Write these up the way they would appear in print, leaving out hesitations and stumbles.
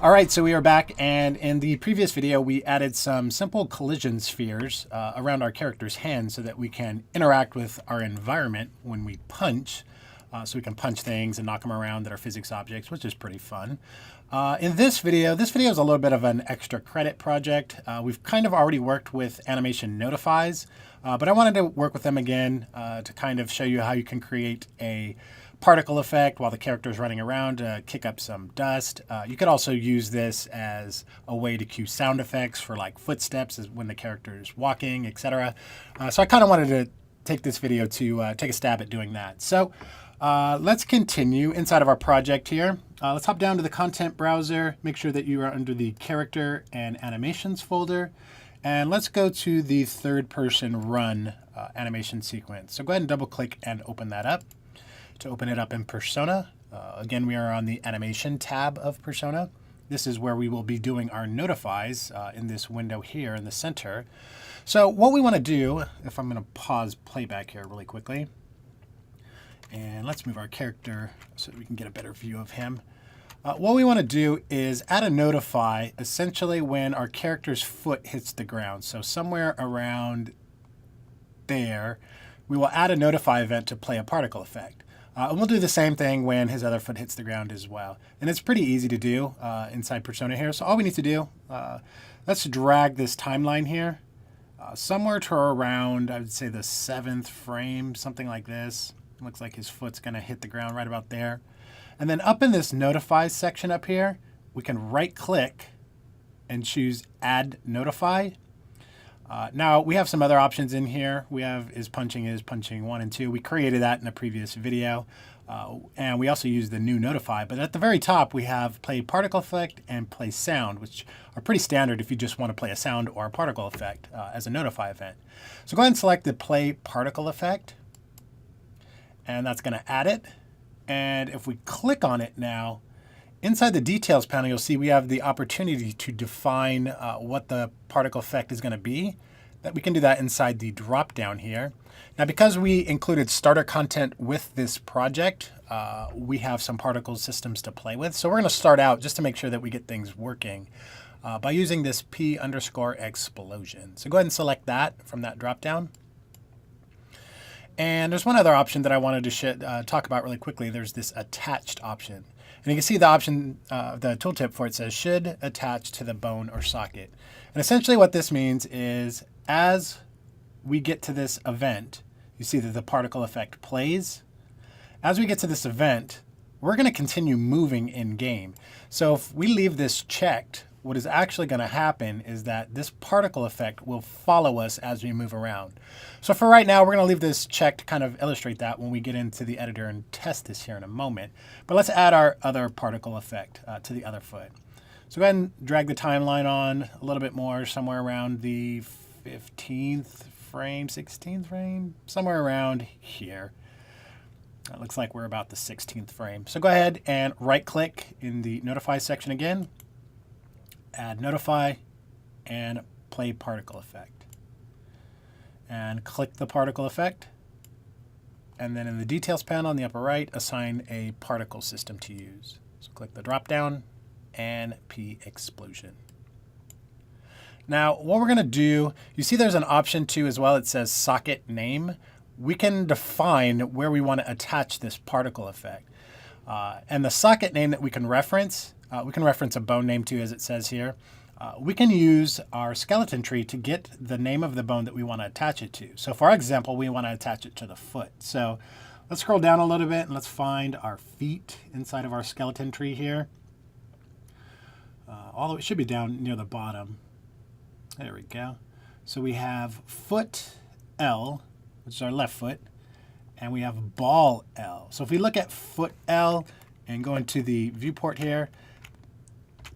All right, so we are back, and in the previous video, we added some simple collision spheres around our character's hand so that we can interact with our environment when we punch. So we can punch things and knock them around that are physics objects, which is pretty fun. In this video is a little bit of an extra credit project. We've kind of already worked with animation Notifies, but I wanted to work with them again to kind of show you how you can create a particle effect while the character is running around to kick up some dust. You could also use this as a way to cue sound effects for like footsteps when the character is walking, etc. So I kind of wanted to take this video to take a stab at doing that. So let's continue inside of our project here. Let's hop down to the content browser, make sure that you are under the character and animations folder, and let's go to the third person run animation sequence. So go ahead and double click and open that up. To open it up in Persona, again, we are on the animation tab of Persona. This is where we will be doing our notifies in this window here in the center. So what we want to do, if I'm going to pause playback here really quickly, and let's move our character so that we can get a better view of him. What we want to do is add a notify essentially when our character's foot hits the ground. So somewhere around there, we will add a notify event to play a particle effect. And we'll do the same thing when his other foot hits the ground as well. And it's pretty easy to do inside Persona here. So all we need to do, let's drag this timeline here somewhere to around, I would say the 7th frame, something like this. It looks like his foot's going to hit the ground right about there. And then up in this notifies section up here, we can right click and choose add notify. Now we have some other options in here. We have is punching 1 and 2. We created that in a previous video. And we also use the new notify. But at the very top, we have play particle effect and play sound, which are pretty standard if you just want to play a sound or a particle effect as a notify event. So go ahead and select the play particle effect. And that's going to add it. And if we click on it now, inside the details panel, you'll see we have the opportunity to define what the particle effect is going to be. That we can do that inside the drop down here. Now, because we included starter content with this project, we have some particle systems to play with. So we're going to start out just to make sure that we get things working by using this P_explosion. So go ahead and select that from that drop down. And there's one other option that I wanted to talk about really quickly. There's this attached option. And you can see the option, the tooltip for it says should attach to the bone or socket. And essentially what this means is as we get to this event, you see that the particle effect plays. As we get to this event, we're going to continue moving in game. So if we leave this checked, what is actually going to happen is that this particle effect will follow us as we move around. So for right now, we're going to leave this checked to kind of illustrate that when we get into the editor and test this here in a moment. But let's add our other particle effect to the other foot. So go ahead and drag the timeline on a little bit more, somewhere around the 15th frame, 16th frame, somewhere around here. It looks like we're about the 16th frame. So go ahead and right click in the notify section again. Add notify and play particle effect. And click the particle effect. And then in the details panel on the upper right, assign a particle system to use. So click the drop down and P_explosion. Now what we're going to do, you see there's an option too as well. It says socket name. We can define where we want to attach this particle effect. And the socket name that we can reference a bone name too, as it says here. We can use our skeleton tree to get the name of the bone that we want to attach it to. So for our example, we want to attach it to the foot. So let's scroll down a little bit and let's find our feet inside of our skeleton tree here. Although it should be down near the bottom. There we go. So we have foot L, which is our left foot, and we have ball L. So if we look at foot L and go into the viewport here,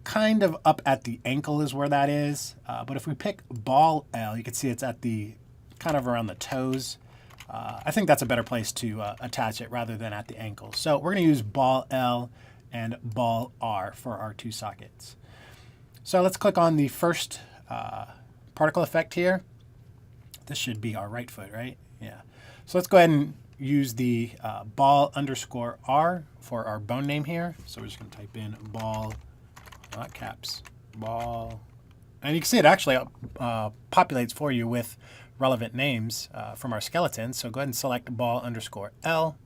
kind of up at the ankle is where that is. But if we pick ball L, you can see it's at the kind of around the toes. I think that's a better place to attach it rather than at the ankle. So we're going to use ball L and ball R for our two sockets. So let's click on the first particle effect here. This should be our right foot, right? Yeah. So let's go ahead and use the ball_R for our bone name here. So we're just going to type in ball not caps, ball. And you can see it actually populates for you with relevant names from our skeleton. So go ahead and select ball underscore L,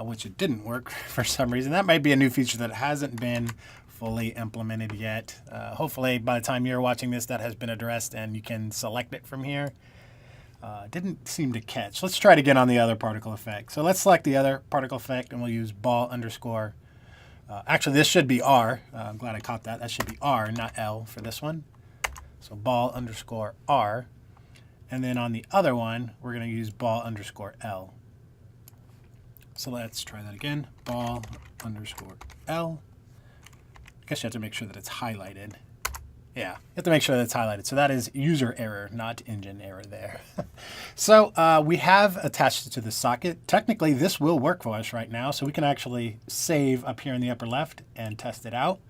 which it didn't work for some reason. That might be a new feature that hasn't been fully implemented yet. Hopefully by the time you're watching this, that has been addressed and you can select it from here. Didn't seem to catch. Let's try it again on the other particle effect. So let's select the other particle effect and we'll use ball underscore. Actually, this should be R. I'm glad I caught that. That should be R, not L for this one. So ball underscore R. And then on the other one, we're going to use ball underscore L. So let's try that again. Ball underscore L. I guess you have to make sure that it's highlighted. Yeah, you have to make sure that it's highlighted. So that is user error, not engine error there. So we have attached it to the socket. Technically, this will work for us right now. So we can actually save up here in the upper left and test it out.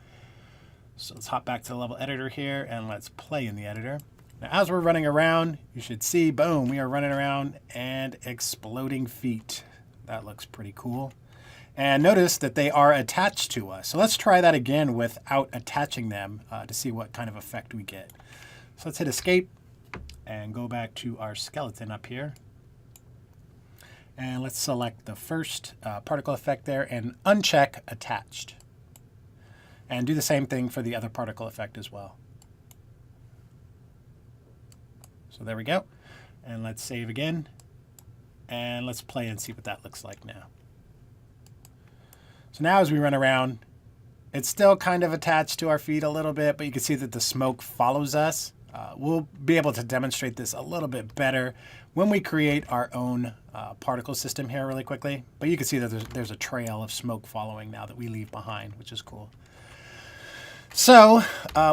So let's hop back to the level editor here and let's play in the editor. Now, as we're running around, you should see, boom, we are running around and exploding feet. That looks pretty cool. And notice that they are attached to us. So let's try that again without attaching them to see what kind of effect we get. So let's hit escape and go back to our skeleton up here. And let's select the first particle effect there and uncheck attached. And do the same thing for the other particle effect as well. So there we go. And let's save again. And let's play and see what that looks like now. So now as we run around, it's still kind of attached to our feet a little bit, but you can see that the smoke follows us. We'll be able to demonstrate this a little bit better when we create our own particle system here really quickly. But you can see that there's a trail of smoke following now that we leave behind, which is cool. So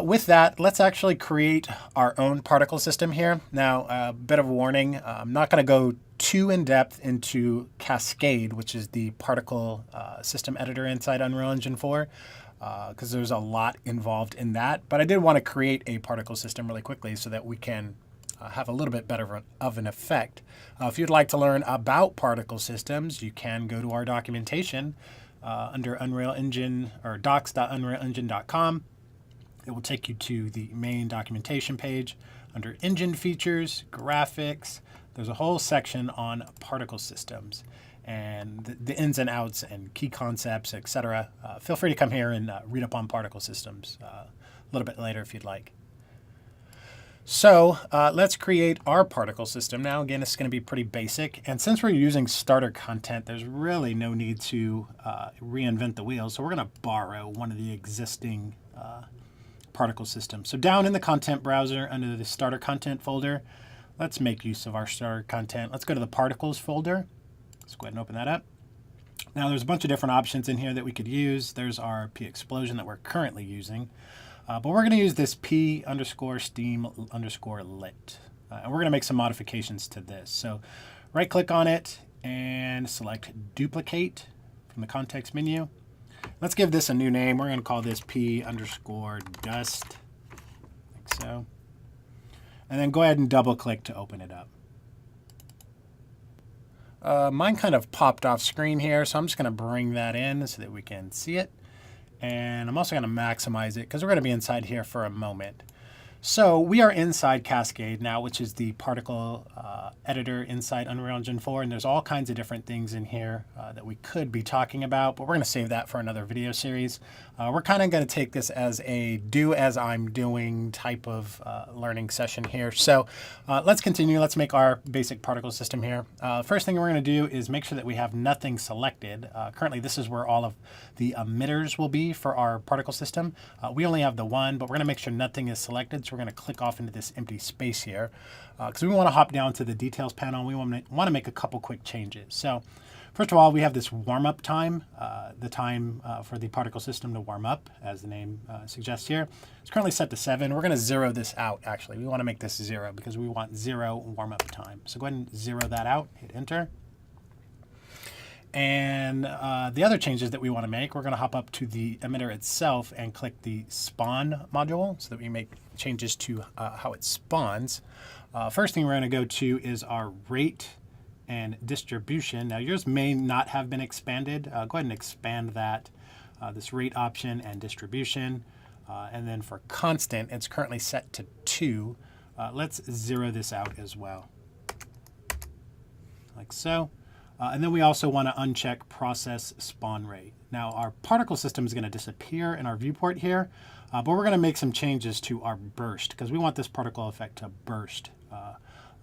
with that, let's actually create our own particle system here. Now, a bit of a warning, I'm not going to go too in-depth into Cascade, which is the particle system editor inside Unreal Engine 4, because there's a lot involved in that. But I did want to create a particle system really quickly so that we can have a little bit better of an effect. If you'd like to learn about particle systems, you can go to our documentation under Unreal Engine or docs.unrealengine.com. It will take you to the main documentation page. Under engine features, graphics, there's a whole section on particle systems and the ins and outs and key concepts, etc. Feel free to come here and read up on particle systems a little bit later if you'd like. So let's create our particle system. Now, again, it's going to be pretty basic. And since we're using starter content, there's really no need to reinvent the wheel. So we're going to borrow one of the existing particle systems. So down in the content browser under the starter content folder, let's make use of our starter content. Let's go to the particles folder. Let's go ahead and open that up. Now there's a bunch of different options in here that we could use. There's our P explosion that we're currently using. But we're going to use this P underscore steam underscore lit. And we're going to make some modifications to this. So right click on it and select duplicate from the context menu. Let's give this a new name. We're going to call this P underscore dust, like so. And then go ahead and double click to open it up. Mine kind of popped off screen here, so I'm just going to bring that in so that we can see it. And I'm also going to maximize it because we're going to be inside here for a moment. So we are inside Cascade now, which is the particle editor inside Unreal Engine 4. And there's all kinds of different things in here that we could be talking about, but we're going to save that for another video series. We're kind of going to take this as a do as I'm doing type of learning session here. So let's continue. Let's make our basic particle system here. First thing we're going to do is make sure that we have nothing selected. Currently, this is where all of the emitters will be for our particle system. We only have the one, but we're going to make sure nothing is selected. So we're going to click off into this empty space here because we want to hop down to the details panel. We want to make a couple quick changes. So first of all, we have this warm-up time, the time for the particle system to warm up, as the name suggests here. It's currently set to 7. We're going to zero this out, actually. We want to make this 0 because we want 0 warm-up time. So go ahead and zero that out, hit enter. And the other changes that we want to make, we're going to hop up to the emitter itself and click the spawn module so that we make changes to how it spawns. First thing we're going to go to is our rate and distribution. Now yours may not have been expanded. Go ahead and expand that this rate option and distribution. And then for constant, it's currently set to 2. Let's zero this out as well, like so. And then we also want to uncheck process spawn rate. Now our particle system is going to disappear in our viewport here, but we're going to make some changes to our burst because we want this particle effect to burst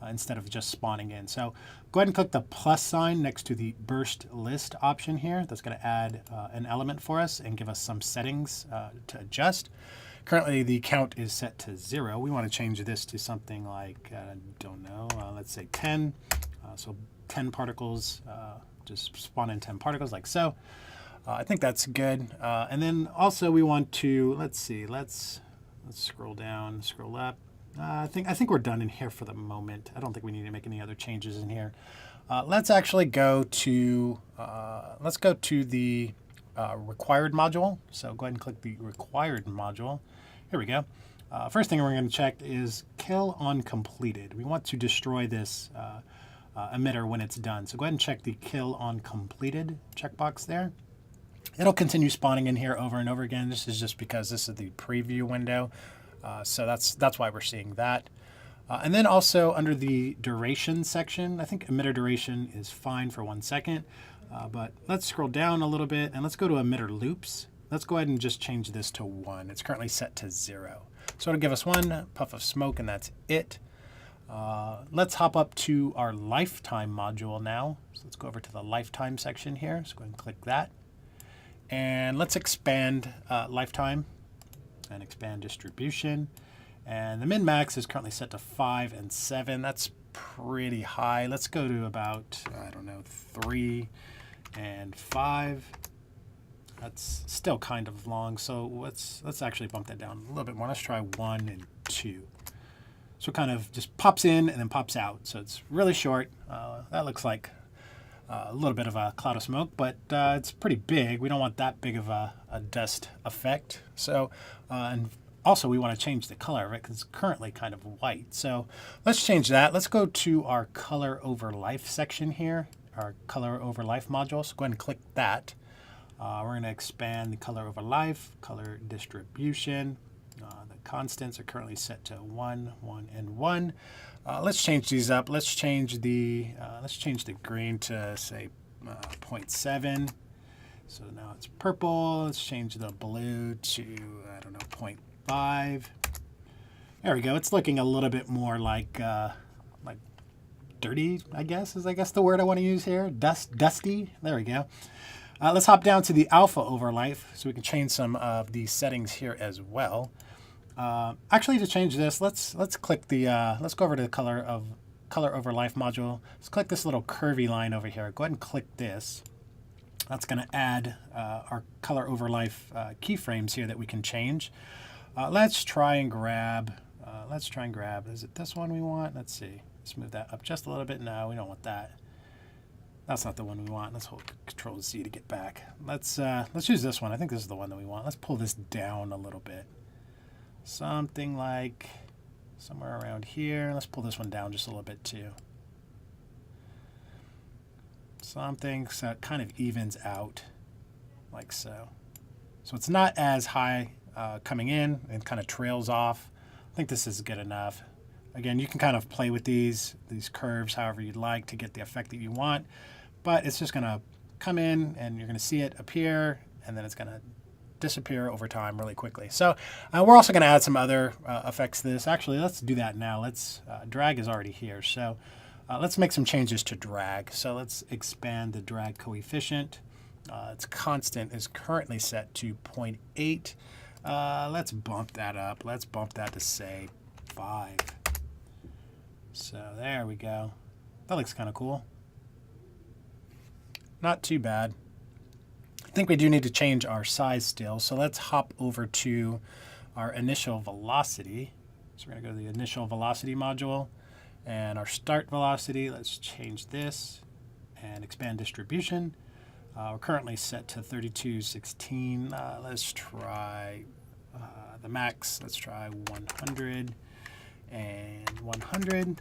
instead of just spawning in. So go ahead and click the plus sign next to the burst list option here. That's going to add an element for us and give us some settings to adjust. Currently the count is set to 0. We want to change this to something like, I don't know, let's say 10. So 10 particles, just spawn in 10 particles like so. I think that's good. And then also we want to, let's see, let's scroll down, scroll up. I think we're done in here for the moment. I don't think we need to make any other changes in here. Let's actually go to the required module. So go ahead and click the required module. Here we go. First thing we're going to check is kill on completed. We want to destroy this emitter when it's done. So go ahead and check the kill on completed checkbox there. It'll continue spawning in here over and over again. This is just because this is the preview window. So that's why we're seeing that. And then also under the duration section, I think emitter duration is fine for 1 second. But let's scroll down a little bit and let's go to emitter loops. Let's go ahead and just change this to 1. It's currently set to 0. So it'll give us 1 puff of smoke and that's it. Let's hop up to our lifetime module now. So let's go over to the lifetime section here. So go ahead and click that. And let's expand lifetime and expand distribution. And the min-max is currently set to 5 and 7. That's pretty high. Let's go to about, I don't know, 3 and 5. That's still kind of long. So let's actually bump that down a little bit more. Let's try 1 and 2. So it kind of just pops in and then pops out. So it's really short. That looks like a little bit of a cloud of smoke, but it's pretty big. We don't want that big of a dust effect. So, and also we want to change the color of it because it's currently kind of white. So let's change that. Let's go to our color over life section here, our color over life module. So go ahead and click that. We're going to expand the color over life, color distribution. The constants are currently set to 1, 1, and 1. Let's change these up. Let's change the green to say 0.7. So now it's purple. Let's change the blue to, I don't know, 0.5. There we go. It's looking a little bit more like dirty, I guess is the word I want to use here. Dusty. There we go. Let's hop down to the alpha over life so we can change some of the settings here as well. Actually, to change this, let's click the let's go over to the color over life module. Let's click this little curvy line over here. Go ahead and click this. That's going to add our color over life keyframes here that we can change. Let's try and grab. Is it this one we want? Let's see. Let's move that up just a little bit. No, we don't want that. That's not the one we want. Let's hold Control Z to get back. Let's use this one. I think this is the one that we want. Let's pull this down a little bit. Something like somewhere around here. Let's pull this one down just a little bit too. Something so it kind of evens out like so. So it's not as high coming in and kind of trails off. I think this is good enough. Again, you can kind of play with these curves however you'd like to get the effect that you want, but it's just going to come in and you're going to see it appear and then it's going to disappear over time really quickly. So we're also going to add some other effects to this. Actually, let's do that now. Let's drag is already here. So let's make some changes to drag. So let's expand the drag coefficient. Its constant is currently set to 0.8. Let's bump that up. Let's bump that to say 5. So there we go. That looks kind of cool. Not too bad. I think we do need to change our size still. So let's hop over to our initial velocity. So we're going to go to the initial velocity module and our start velocity. Let's change this and expand distribution. We're currently set to 3216. Let's try the max. Let's try 100 and 100.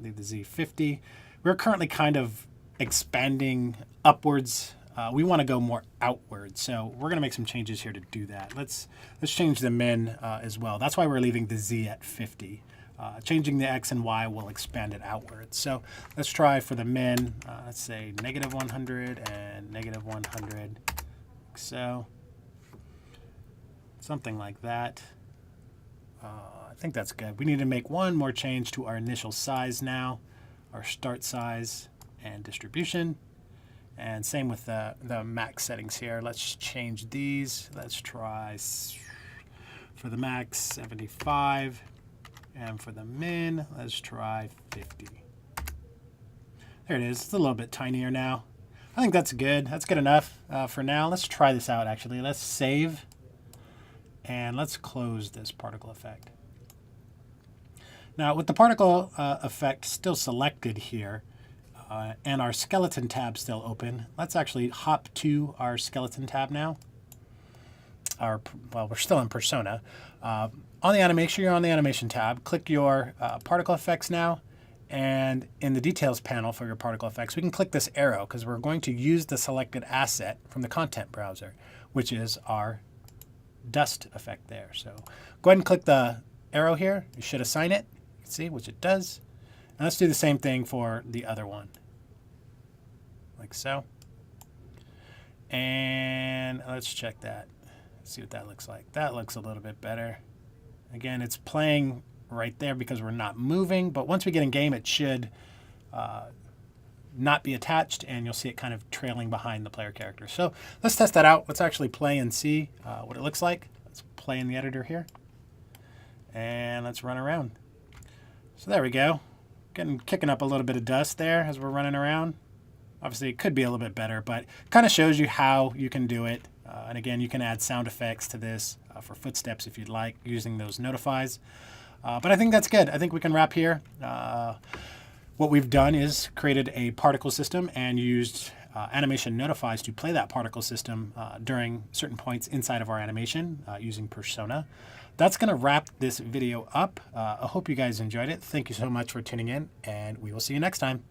Leave the Z 50. We're currently kind of expanding upwards we want to go more outward. So we're going to make some changes here to do that. Let's change the min as well. That's why we're leaving the z at 50. Changing the x and y will expand it outwards. So let's try for the min, let's say negative 100 and negative 100, like so. Something like that. I think that's good. We need to make one more change to our initial size now, our start size and distribution. And same with the max settings here. Let's change these. Let's try for the max 75. And for the min, let's try 50. There it is. It's a little bit tinier now. I think that's good. That's good enough for now. Let's try this out, actually. Let's save. And let's close this particle effect. Now, with the particle effect still selected here, and our skeleton tab still open, let's actually hop to our skeleton tab now. Well, we're still in Persona. On the animation, you're on the animation tab. Click your particle effects now. And in the details panel for your particle effects, we can click this arrow because we're going to use the selected asset from the content browser, which is our dust effect there. So go ahead and click the arrow here. You should assign it. You can see, which it does. And let's do the same thing for the other one. Like so. And let's check that. See what that looks like. That looks a little bit better. Again, it's playing right there because we're not moving, but once we get in game, it should not be attached, and you'll see it kind of trailing behind the player character. So let's test that out. Let's actually play and see what it looks like. Let's play in the editor here, and let's run around. So there we go. Kicking up a little bit of dust there as we're running around. Obviously, it could be a little bit better, but kind of shows you how you can do it. And again, you can add sound effects to this for footsteps if you'd like, using those notifies. But I think that's good. I think we can wrap here. What we've done is created a particle system and used animation notifies to play that particle system during certain points inside of our animation using Persona. That's going to wrap this video up. I hope you guys enjoyed it. Thank you so much for tuning in, and we will see you next time.